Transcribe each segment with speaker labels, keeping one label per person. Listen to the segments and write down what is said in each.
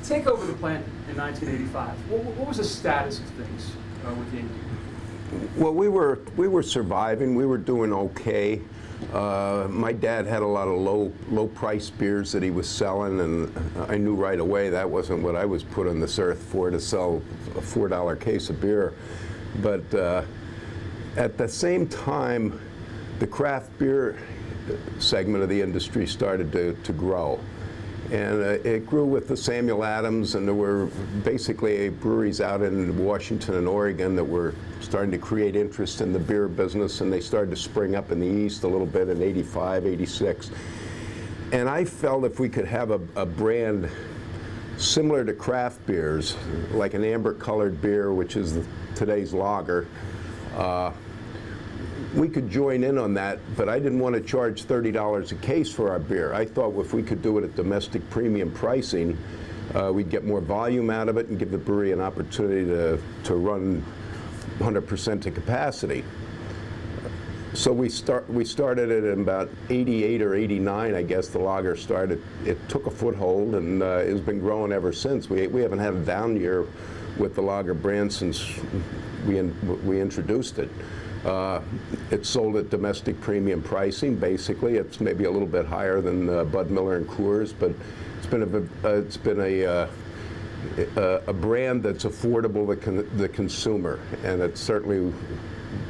Speaker 1: take over the plant in 1985, what was the status of things with Yuengling?
Speaker 2: Well, we were surviving. We were doing okay. My dad had a lot of low price beers that he was selling, and I knew right away that wasn't what I was put on this earth for, to sell a $4 case of beer. But at the same time, the craft beer segment of the industry started to grow. And it grew with the Samuel Adams, and there were basically breweries out in Washington and Oregon that were starting to create interest in the beer business, and they started to spring up in the East a little bit in 85, 86. And I felt if we could have a brand similar to craft beers, like an amber-colored beer, which is today's lager, we could join in on that, but I didn't want to charge $30 a case for our beer. I thought if we could do it at domestic premium pricing, we'd get more volume out of it and give the brewery an opportunity to run 100% to capacity. So we started it in about 88 or 89, I guess, the lager started. It took a foothold, and it's been growing ever since. We haven't had a down year with the lager brand since we introduced it. It's sold at domestic premium pricing. Basically, it's maybe a little bit higher than Bud Miller and Coors, but it's been a brand that's affordable to the consumer, and it's certainly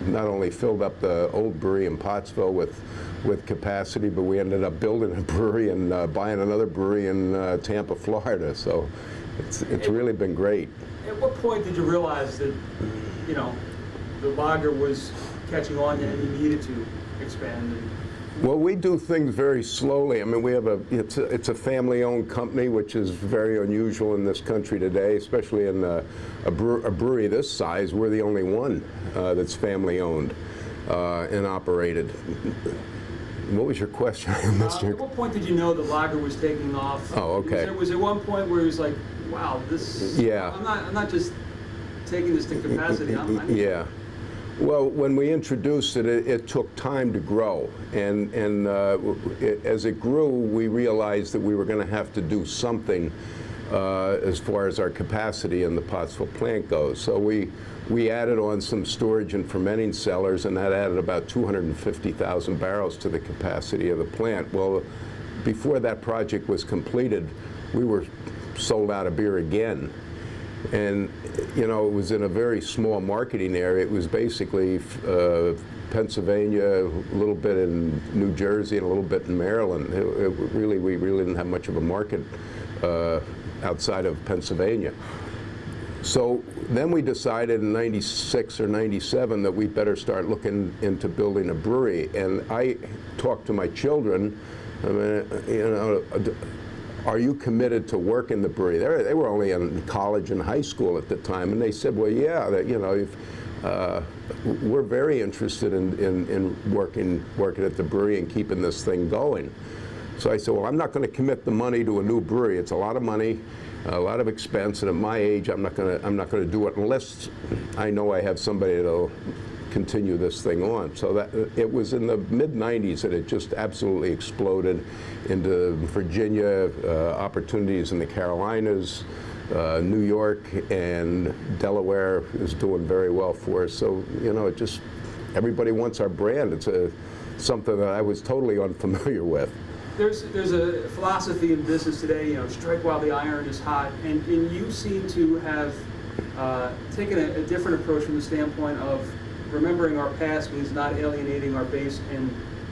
Speaker 2: not only filled up the old brewery in Pottsville with capacity, but we ended up building a brewery and buying another brewery in Tampa, Florida. So it's really been great.
Speaker 1: At what point did you realize that, the lager was catching on and you needed to expand?
Speaker 2: Well, we do things very slowly. I mean, it's a family-owned company, which is very unusual in this country today, especially in a brewery this size. We're the only one that's family-owned and operated. What was your question?
Speaker 1: At what point did you know the lager was taking off?
Speaker 2: Oh, okay.
Speaker 1: Was there one point where it was like, wow, this? Yeah. I'm not just taking this to capacity.
Speaker 2: Yeah. Well, when we introduced it, it took time to grow, and as it grew, we realized that we were going to have to do something as far as our capacity in the Pottsville plant goes. So we added on some storage and fermenting cellars, and that added about 250,000 barrels to the capacity of the plant. Well, before that project was completed, we were sold out of beer again. And, it was in a very small marketing area. It was basically Pennsylvania, a little bit in New Jersey, and a little bit in Maryland. We really didn't have much of a market outside of Pennsylvania. So then we decided in 96 or 97 that we'd better start looking into building a brewery. And I talked to my children, are you committed to work in the brewery? They were only in college and high school at the time, and they said, well, yeah, we're very interested in working at the brewery and keeping this thing going. So I said, well, I'm not going to commit the money to a new brewery. It's a lot of money, a lot of expense, and at my age, I'm not going to do it unless I know I have somebody that'll continue this thing on. So that it was in the mid-90s that it just absolutely exploded into Virginia, opportunities in the Carolinas, New York, and Delaware is doing very well for us. So, it just, everybody wants our brand. It's something that I was totally unfamiliar with.
Speaker 1: There's a philosophy in business today, strike while the iron is hot, and you seem to have taken a different approach from the standpoint of remembering our past means not alienating our base and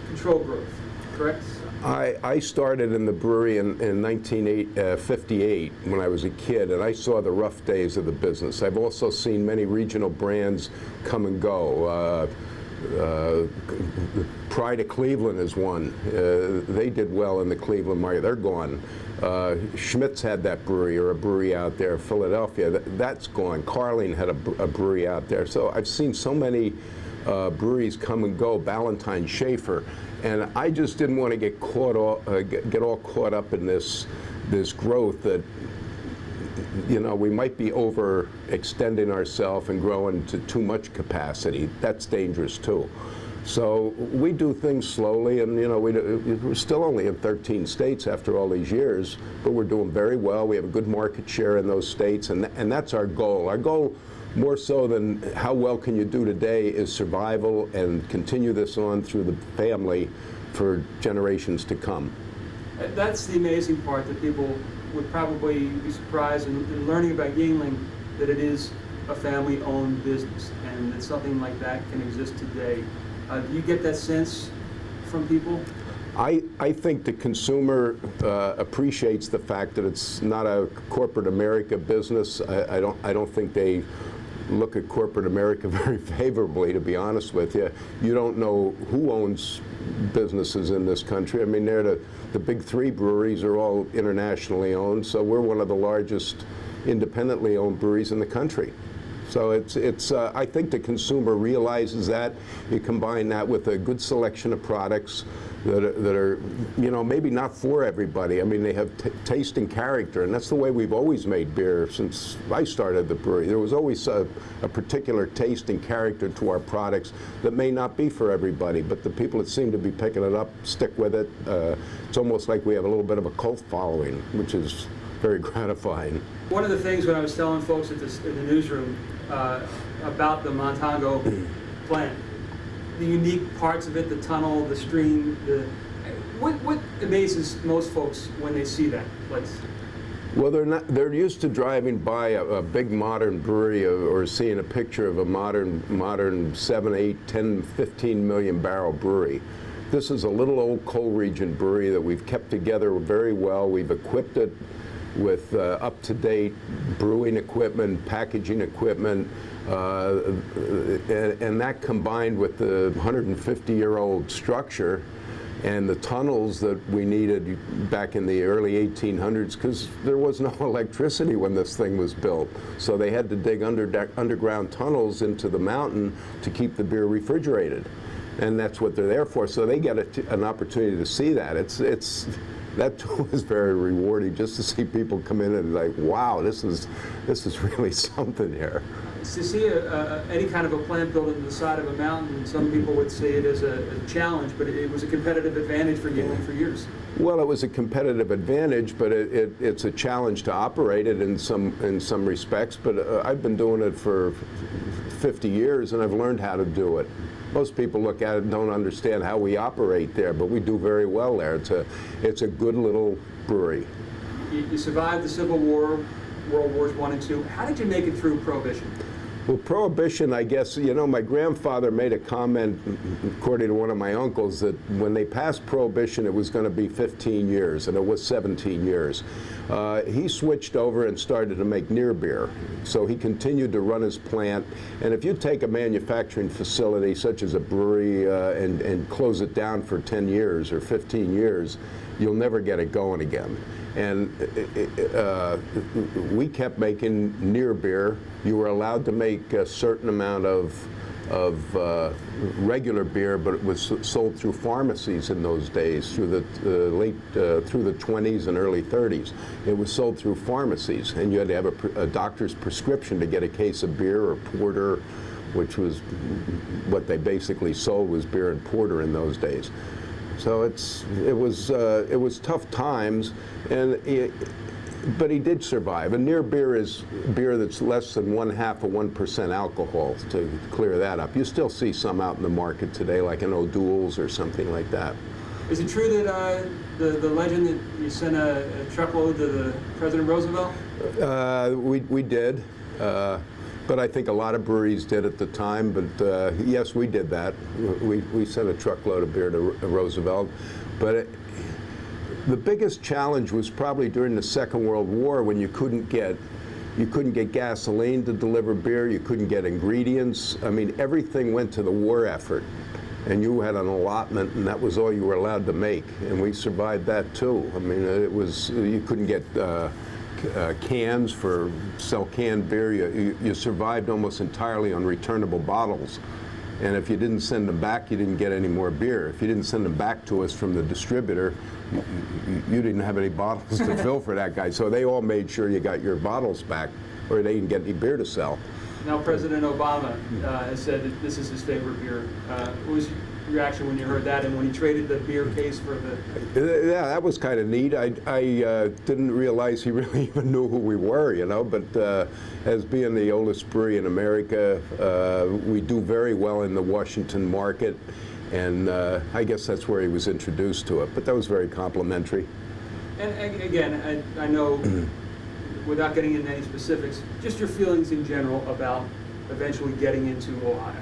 Speaker 1: control growth, correct?
Speaker 2: I started in the brewery in 1958 when I was a kid, and I saw the rough days of the business. I've also seen many regional brands come and go. Pride of Cleveland is one. They did well in the Cleveland market. They're gone. Schmidt's had that brewery, or a brewery out there. Philadelphia, that's gone. Carling had a brewery out there. So I've seen so many breweries come and go. Ballantine, Schaefer, and I just didn't want to get all caught up in this growth that we might be overextending ourselves and growing to too much capacity. That's dangerous too. So we do things slowly, and we're still only in 13 states after all these years, but we're doing very well. We have a good market share in those states, and that's our goal. Our goal, more so than how well can you do today, is survival and continue this on through the family for generations to come.
Speaker 1: That's the amazing part, that people would probably be surprised in learning about Yuengling, that it is a family-owned business, and that something like that can exist today. Do you get that sense from people?
Speaker 2: I think the consumer appreciates the fact that it's not a corporate America business. I don't think they look at corporate America very favorably, to be honest with you. You don't know who owns businesses in this country. I mean, the big three breweries are all internationally owned, so we're one of the largest independently owned breweries in the country. So I think the consumer realizes that. You combine that with a good selection of products that are maybe not for everybody. I mean, they have taste and character, and that's the way we've always made beer since I started the brewery. There was always a particular taste and character to our products that may not be for everybody, but the people that seem to be picking it up stick with it. It's almost like we have a little bit of a cult following, which is very gratifying.
Speaker 1: One of the things when I was telling folks in the newsroom about the Montago plant, the unique parts of it, the tunnel, the stream, what amazes most folks when they see that place?
Speaker 2: Well, they're used to driving by a big modern brewery or seeing a picture of a modern 7, 8, 10, 15 million barrel brewery. This is a little old coal region brewery that we've kept together very well. We've equipped it with up-to-date brewing equipment, packaging equipment, and that combined with the 150-year-old structure and the tunnels that we needed back in the early 1800s, because there was no electricity when this thing was built. So they had to dig underground tunnels into the mountain to keep the beer refrigerated. And that's what they're there for. So they get an opportunity to see that. That too is very rewarding, just to see people come in and like, wow, this is really something here.
Speaker 1: To see any kind of a plant built into the side of a mountain, some people would say it as a challenge, but it was a competitive advantage for Yuengling for years.
Speaker 2: Well, it was a competitive advantage, but it's a challenge to operate it in some respects. But I've been doing it for 50 years, and I've learned how to do it. Most people look at it and don't understand how we operate there, but we do very well there. It's a good little brewery.
Speaker 1: You survived the Civil War, World Wars I and II. How did you make it through Prohibition?
Speaker 2: Well, Prohibition, I guess, my grandfather made a comment, according to one of my uncles, that when they passed Prohibition, it was going to be 15 years, and it was 17 years. He switched over and started to make near beer. So he continued to run his plant. And if you take a manufacturing facility, such as a brewery, and close it down for 10 years or 15 years, you'll never get it going again. And we kept making near beer. You were allowed to make a certain amount of regular beer, but it was sold through pharmacies in those days, through the through the 20s and early 30s. It was sold through pharmacies, and you had to have a doctor's prescription to get a case of beer or porter, which was what they basically sold, was beer and porter in those days. So it was tough times, but he did survive. And near beer is beer that's less than 1/2 of 1% alcohol, to clear that up. You still see some out in the market today, like an O'Doul's or something like that.
Speaker 1: Is it true that the legend that you sent a truckload to President Roosevelt?
Speaker 2: We did. But I think a lot of breweries did at the time, but yes, we did that. We sent a truckload of beer to Roosevelt. But the biggest challenge was probably during the Second World War, when you couldn't get gasoline to deliver beer, you couldn't get ingredients. I mean, everything went to the war effort, and you had an allotment, and that was all you were allowed to make. And we survived that too. I mean, you couldn't get cans for sell canned beer. You survived almost entirely on returnable bottles, and if you didn't send them back, you didn't get any more beer. If you didn't send them back to us from the distributor, you didn't have any bottles to fill for that guy. So they all made sure you got your bottles back, or they didn't get any beer to sell.
Speaker 1: Now President Obama has said that this is his favorite beer. reaction when you heard that, and when he traded the beer case for the...
Speaker 2: Yeah, that was kind of neat. I didn't realize he really even knew who we were, you know, but as being the oldest brewery in America, we do very well in the Washington market, and I guess that's where he was introduced to it, but that was very complimentary.
Speaker 1: And again, I know, without getting into any specifics, just your feelings in general about eventually getting into Ohio.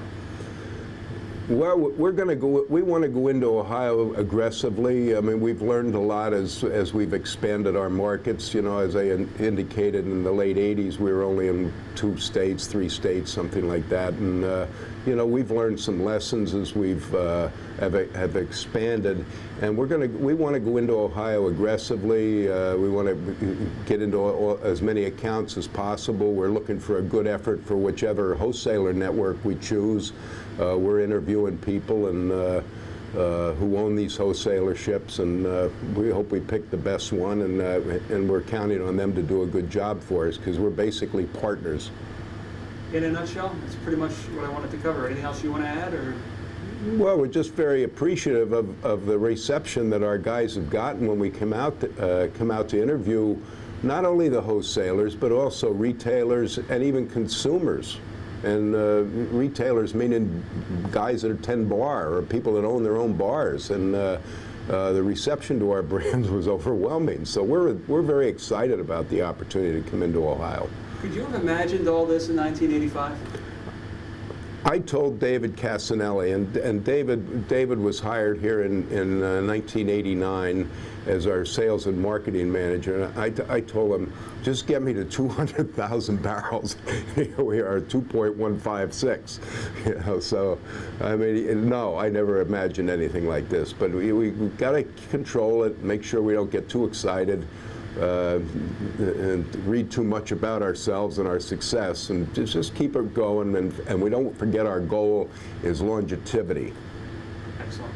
Speaker 2: Well, we're going to go. We want to go into Ohio aggressively. I mean, we've learned a lot as we've expanded our markets. You know, as I indicated in the late '80s, we were only in 2 states, 3 states, something like that. And you know, we've learned some lessons as we've have expanded. And we want to go into Ohio aggressively. We want to get into as many accounts as possible. We're looking for a good effort for whichever wholesaler network we choose. We're interviewing people and who own these wholesalerships, and we hope we pick the best one, and we're counting on them to do a good job for us because we're basically partners.
Speaker 1: In a nutshell, that's pretty much what I wanted to cover. Anything else you want to add, or?
Speaker 2: Well, we're just very appreciative of the reception that our guys have gotten when we come out to interview not only the wholesalers but also retailers and even consumers. And retailers meaning guys that are 10 bar or people that own their own bars, and the reception to our brands was overwhelming. So we're very excited about the opportunity to come into Ohio.
Speaker 1: Could you have imagined all this in 1985?
Speaker 2: I told David Casanelli, and David was hired here in 1989 as our sales and marketing manager. And I told him, just get me to 200,000 barrels. Here we are, 2.156. You know, so I mean, no, I never imagined anything like this. But we've got to control it, make sure we don't get too excited. And read too much about ourselves and our success, and just keep it going, and we don't forget our goal is longevity.
Speaker 1: Excellent.